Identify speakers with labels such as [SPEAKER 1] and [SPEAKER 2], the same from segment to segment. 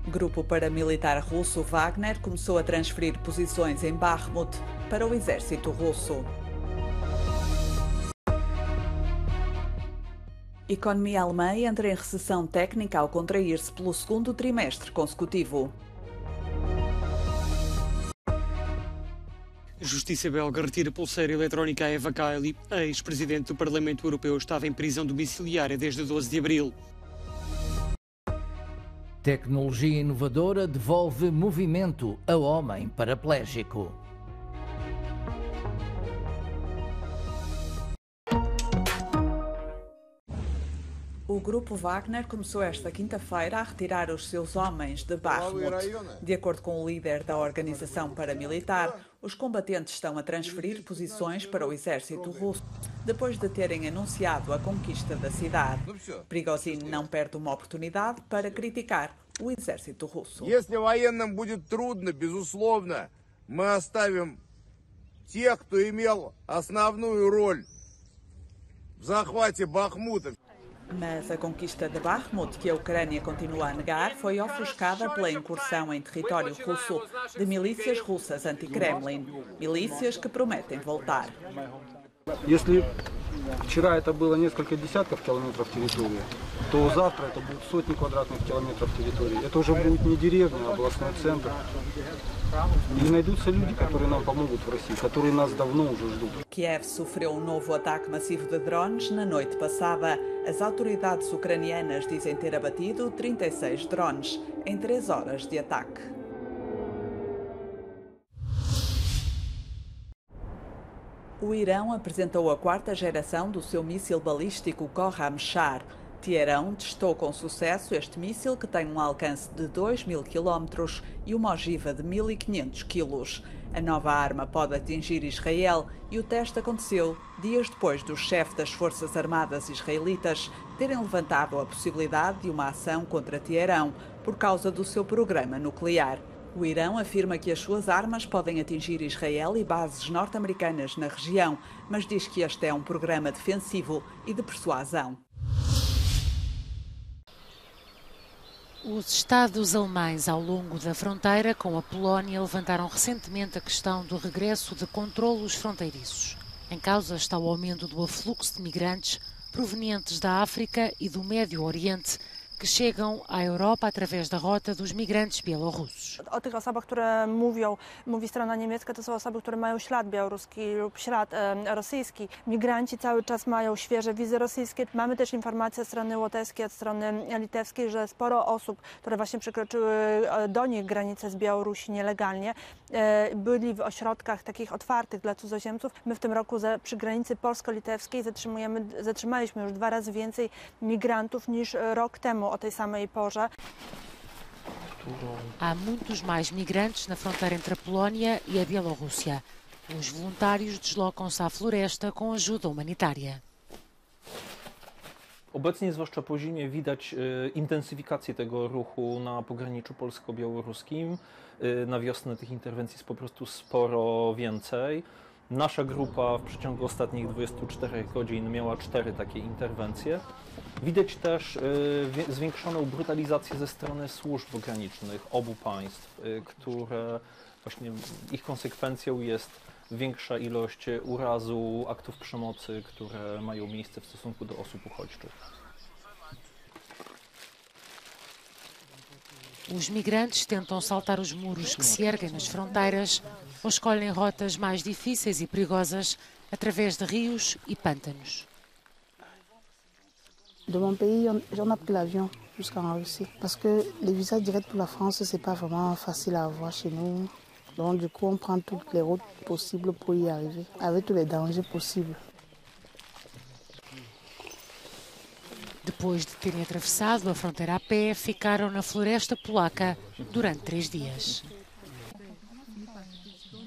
[SPEAKER 1] Grupo paramilitar russo Wagner começou a transferir posições em Bakhmut para o exército russo. Economia alemã entra em recessão técnica ao contrair-se pelo segundo trimestre consecutivo.
[SPEAKER 2] Justiça belga retira pulseira eletrónica a Eva Kaili. A ex-presidente do Parlamento Europeu estava em prisão domiciliária desde 12 de abril.
[SPEAKER 3] Tecnologia inovadora devolve movimento a homem paraplégico.
[SPEAKER 1] O grupo Wagner começou esta quinta-feira a retirar os seus homens de Bakhmut. De acordo com o líder da organização paramilitar, os combatentes estão a transferir posições para o exército russo, depois de terem anunciado a conquista da cidade. Prigozhin não perde uma oportunidade para criticar o exército russo.
[SPEAKER 4] Если военным будет трудно, безусловно, мы оставим тех, кто имел основную роль в захвате Бахмута.
[SPEAKER 1] Mas a conquista de Bakhmut, que a Ucrânia continua a negar, foi ofuscada pela incursão em território russo de milícias russas anti-Kremlin, milícias que prometem voltar.
[SPEAKER 5] Если вчера это было несколько десятков километров территории, то завтра это будут сотни квадратных километров территории. Это уже будет не деревня, а областной центр. E найдутся люди, которые нам помогут в России, которые нас давно уже ждут.
[SPEAKER 1] Kiev sofreu um novo ataque massivo de drones na noite passada. As autoridades ucranianas dizem ter abatido 36 drones em 3 horas de ataque. O Irão apresentou a quarta geração do seu míssil balístico Khorramshahr. Teherão testou com sucesso este míssil, que tem um alcance de 2.000 km e uma ogiva de 1.500 kg. A nova arma pode atingir Israel e o teste aconteceu dias depois do chefe das Forças Armadas israelitas terem levantado a possibilidade de uma ação contra Teherão por causa do seu programa nuclear. O Irão afirma que as suas armas podem atingir Israel e bases norte-americanas na região, mas diz que este é um programa defensivo e de persuasão.
[SPEAKER 6] Os Estados alemães ao longo da fronteira com a Polónia levantaram recentemente a questão do regresso de controlos fronteiriços. Em causa está o aumento do afluxo de migrantes provenientes da África e do Médio Oriente, que chegam à Europa através da rota dos migrantes białorusów.
[SPEAKER 7] O tych osobach, które mówi strona niemiecka, to są osoby, które mają ślad białoruski lub ślad rosyjski. Migranci cały czas mają świeże wizy rosyjskie. Mamy też informacje od strony łotewskiej, od strony litewskiej, że sporo osób, które właśnie przekroczyły do nich granicę z Białorusi nielegalnie, byli w ośrodkach takich otwartych dla cudzoziemców. My w tym roku przy granicy polsko-litewskiej zatrzymaliśmy już 2 razy więcej migrantów niż rok temu o tej samej porze.
[SPEAKER 6] Há muitos mais migrantes na fronteira entre a Polónia e a Bielorrússia. Os voluntários deslocam-se à floresta com ajuda humanitária.
[SPEAKER 8] Obecnie, zwłaszcza po zimie, widać intensyfikację tego ruchu na pograniczu polsko-białoruskim. Na wiosnę tych interwencji jest po prostu sporo więcej. Nasza grupa w przeciągu ostatnich 24 godzin miała 4 takie interwencje. Widać też zwiększoną brutalizację ze strony służb granicznych obu państw, które właśnie ich konsekwencją jest większa ilość urazu, aktów przemocy, które mają miejsce w stosunku do osób uchodźczych.
[SPEAKER 6] Os migrantes tentam saltar os muros que se erguem nas fronteiras ou escolhem rotas mais difíceis e perigosas através de rios e pântanos.
[SPEAKER 9] De mon pays, on a pris l'avion jusqu'en Russie parce que les visas directs pour la France, c'est pas vraiment facile à avoir chez nous. Donc du coup, on prend toutes les routes possibles pour y arriver, avec tous les dangers possibles.
[SPEAKER 6] Depois de terem atravessado a fronteira a pé, ficaram na floresta polaca durante 3 dias.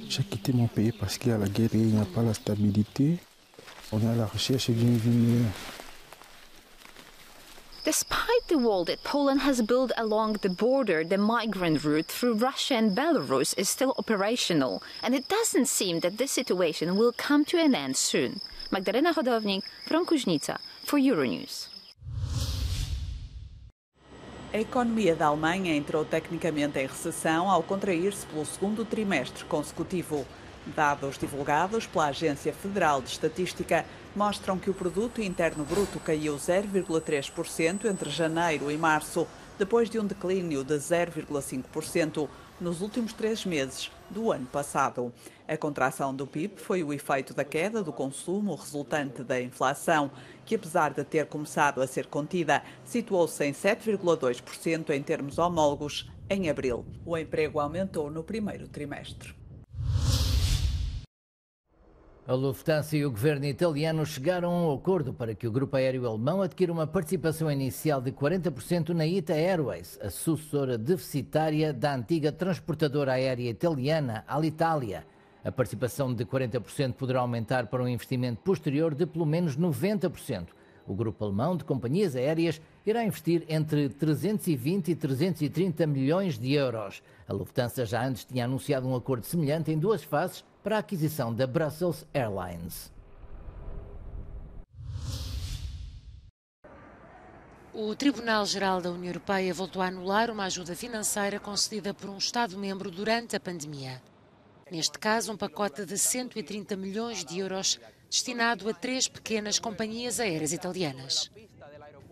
[SPEAKER 10] J'ai quitté mon pays parce qu'il y a la guerre et il n'y a pas la stabilité. On est à la recherche d'une vie meilleure.
[SPEAKER 11] Despite the wall that Poland has built along the border, the migrant route through Russia and Belarus is still operational, and it doesn't seem that this situation will come to an end soon. Magdalena Hodownik from Kuźnica for Euronews.
[SPEAKER 1] A economia da Alemanha entrou tecnicamente em recessão ao contrair-se pelo segundo trimestre consecutivo. Dados divulgados pela Agência Federal de Estatística mostram que o Produto Interno Bruto caiu 0,3% entre janeiro e março, depois de um declínio de 0,5% nos últimos 3 meses do ano passado. A contração do PIB foi o efeito da queda do consumo resultante da inflação, que apesar de ter começado a ser contida, situou-se em 7,2% em termos homólogos em abril. O emprego aumentou no primeiro trimestre.
[SPEAKER 3] A Lufthansa e o governo italiano chegaram a um acordo para que o grupo aéreo alemão adquira uma participação inicial de 40% na ITA Airways, a sucessora deficitária da antiga transportadora aérea italiana Alitalia. A participação de 40% poderá aumentar para um investimento posterior de pelo menos 90%. O grupo alemão de companhias aéreas irá investir entre 320 e 330 milhões de euros. A Lufthansa já antes tinha anunciado um acordo semelhante em 2 fases para a aquisição da Brussels Airlines.
[SPEAKER 6] O Tribunal-Geral da União Europeia voltou a anular uma ajuda financeira concedida por um Estado-membro durante a pandemia. Neste caso, um pacote de 130 milhões de euros destinado a 3 pequenas companhias aéreas italianas.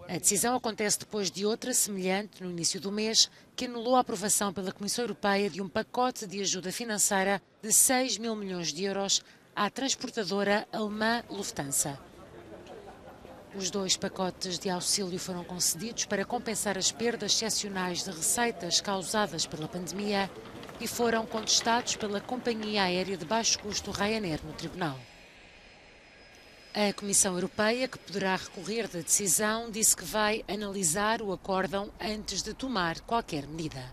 [SPEAKER 6] A decisão acontece depois de outra semelhante no início do mês, que anulou a aprovação pela Comissão Europeia de um pacote de ajuda financeira de 6 mil milhões de euros à transportadora alemã Lufthansa. Os 2 pacotes de auxílio foram concedidos para compensar as perdas excepcionais de receitas causadas pela pandemia e foram contestados pela companhia aérea de baixo custo Ryanair no tribunal. A Comissão Europeia, que poderá recorrer da decisão, disse que vai analisar o acórdão antes de tomar qualquer medida.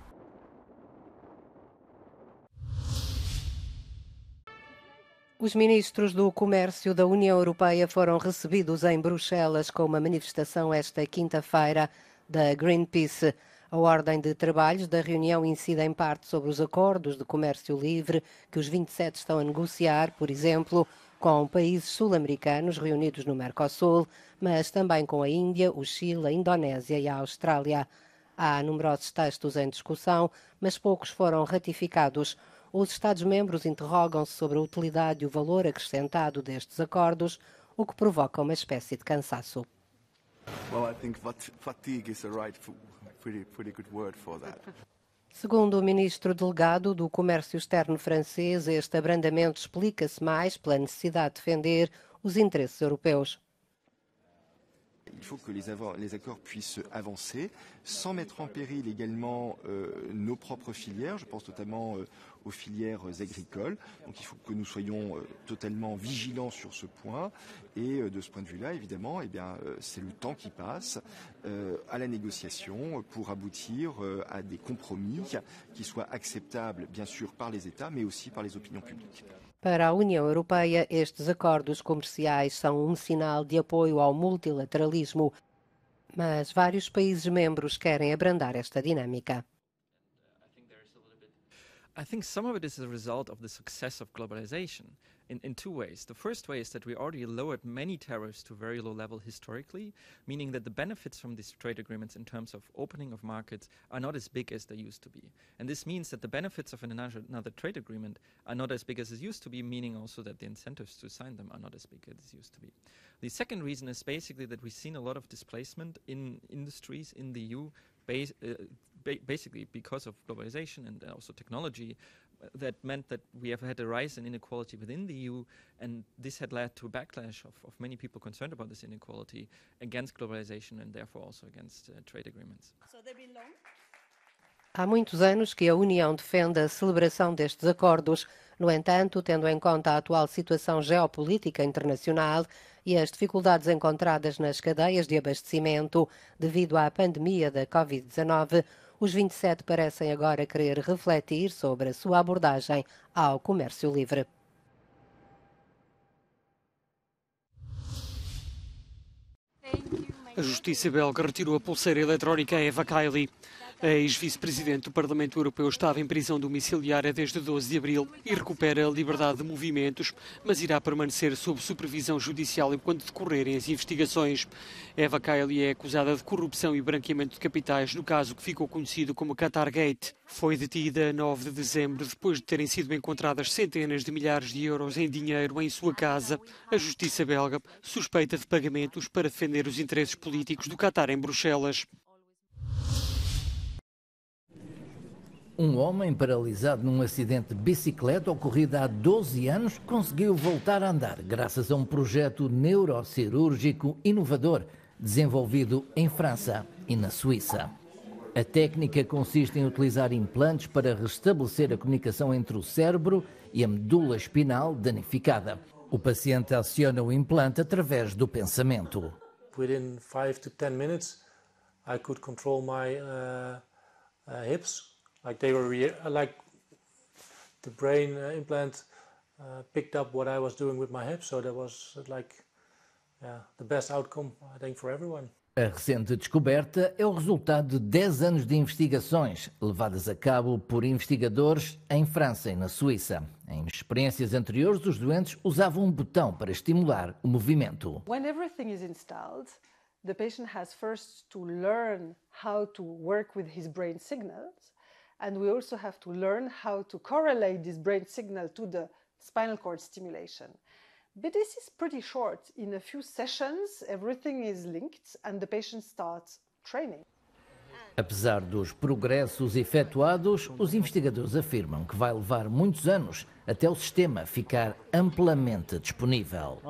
[SPEAKER 12] Os ministros do Comércio da União Europeia foram recebidos em Bruxelas com uma manifestação esta quinta-feira da Greenpeace. A ordem de trabalhos da reunião incide em parte sobre os acordos de comércio livre que os 27 estão a negociar, por exemplo, com países sul-americanos reunidos no Mercosul, mas também com a Índia, o Chile, a Indonésia e a Austrália. Há numerosos textos em discussão, mas poucos foram ratificados. Os Estados-membros interrogam-se sobre a utilidade e o valor acrescentado destes acordos, o que provoca uma espécie de cansaço.
[SPEAKER 13] Well, I think fatigue is a pretty good word for that.
[SPEAKER 12] Segundo o ministro delegado do Comércio Externo francês, este abrandamento explica-se mais pela necessidade de defender os interesses europeus.
[SPEAKER 13] Il faut que les accords puissent avancer sans mettre en péril également nos propres filières. Je pense notamment aux filières agricoles. Donc il faut que nous soyons totalement vigilants sur ce point. Et de ce point de vue-là, évidemment, c'est le temps qui passe à la négociation pour aboutir à des compromis qui soient acceptables, bien sûr, par les États, mais aussi par les opinions publiques.
[SPEAKER 12] Para a União Europeia, estes acordos comerciais são um sinal de apoio ao multilateralismo, mas vários países membros querem abrandar esta dinâmica.
[SPEAKER 14] I think some of it is a result of the success of globalization in 2 ways. The first way is that we already lowered many tariffs to very low level historically, meaning that the benefits from these trade agreements in terms of opening of markets are not as big as they used to be. And this means that the benefits of another trade agreement are not as big as it used to be, meaning also that the incentives to sign them are not as big as it used to be. The second reason is basically that we've seen a lot of displacement in industries in the EU basically because of globalization and also technology, that meant that we have had a rise in inequality within the EU, and this had led to a backlash of many people concerned about this inequality against globalization and therefore also against trade agreements.
[SPEAKER 12] Há muitos anos que a União defende a celebração destes acordos. No entanto, tendo em conta a atual situação geopolítica internacional e as dificuldades encontradas nas cadeias de abastecimento devido à pandemia da Covid-19, os 27 parecem agora querer refletir sobre a sua abordagem ao comércio livre.
[SPEAKER 2] A justiça belga retirou a pulseira eletrónica a Eva Kaili. A ex-vice-presidente do Parlamento Europeu estava em prisão domiciliária desde 12 de abril e recupera a liberdade de movimentos, mas irá permanecer sob supervisão judicial enquanto decorrerem as investigações. Eva Kaili é acusada de corrupção e branqueamento de capitais no caso que ficou conhecido como Qatargate. Foi detida a 9 de dezembro depois de terem sido encontradas centenas de milhares de euros em dinheiro em sua casa. A justiça belga suspeita de pagamentos para defender os interesses políticos do Qatar em Bruxelas.
[SPEAKER 3] Um homem paralisado num acidente de bicicleta ocorrido há 12 anos conseguiu voltar a andar graças a um projeto neurocirúrgico inovador desenvolvido em França e na Suíça. A técnica consiste em utilizar implantes para restabelecer a comunicação entre o cérebro e a medula espinal danificada. O paciente aciona o implante através do pensamento.
[SPEAKER 15] Within 5 to 10 minutes, I could control my hips. Like they were, like the brain implant picked up what I was doing with my hips, so that was like the best outcome, I think, for everyone.
[SPEAKER 3] A recente descoberta é o resultado de 10 anos de investigações levadas a cabo por investigadores em França e na Suíça. Em experiências anteriores, os doentes usavam um botão para estimular o movimento.
[SPEAKER 16] When everything is installed, the patient has first to learn how to work with his brain signals. And we also have to learn how to correlate this brain signal to the spinal cord stimulation. But this is pretty short. In a few sessions, everything is linked and the patient starts training.
[SPEAKER 3] Apesar dos progressos efetuados, os investigadores afirmam que vai levar muitos anos até o sistema ficar amplamente disponível.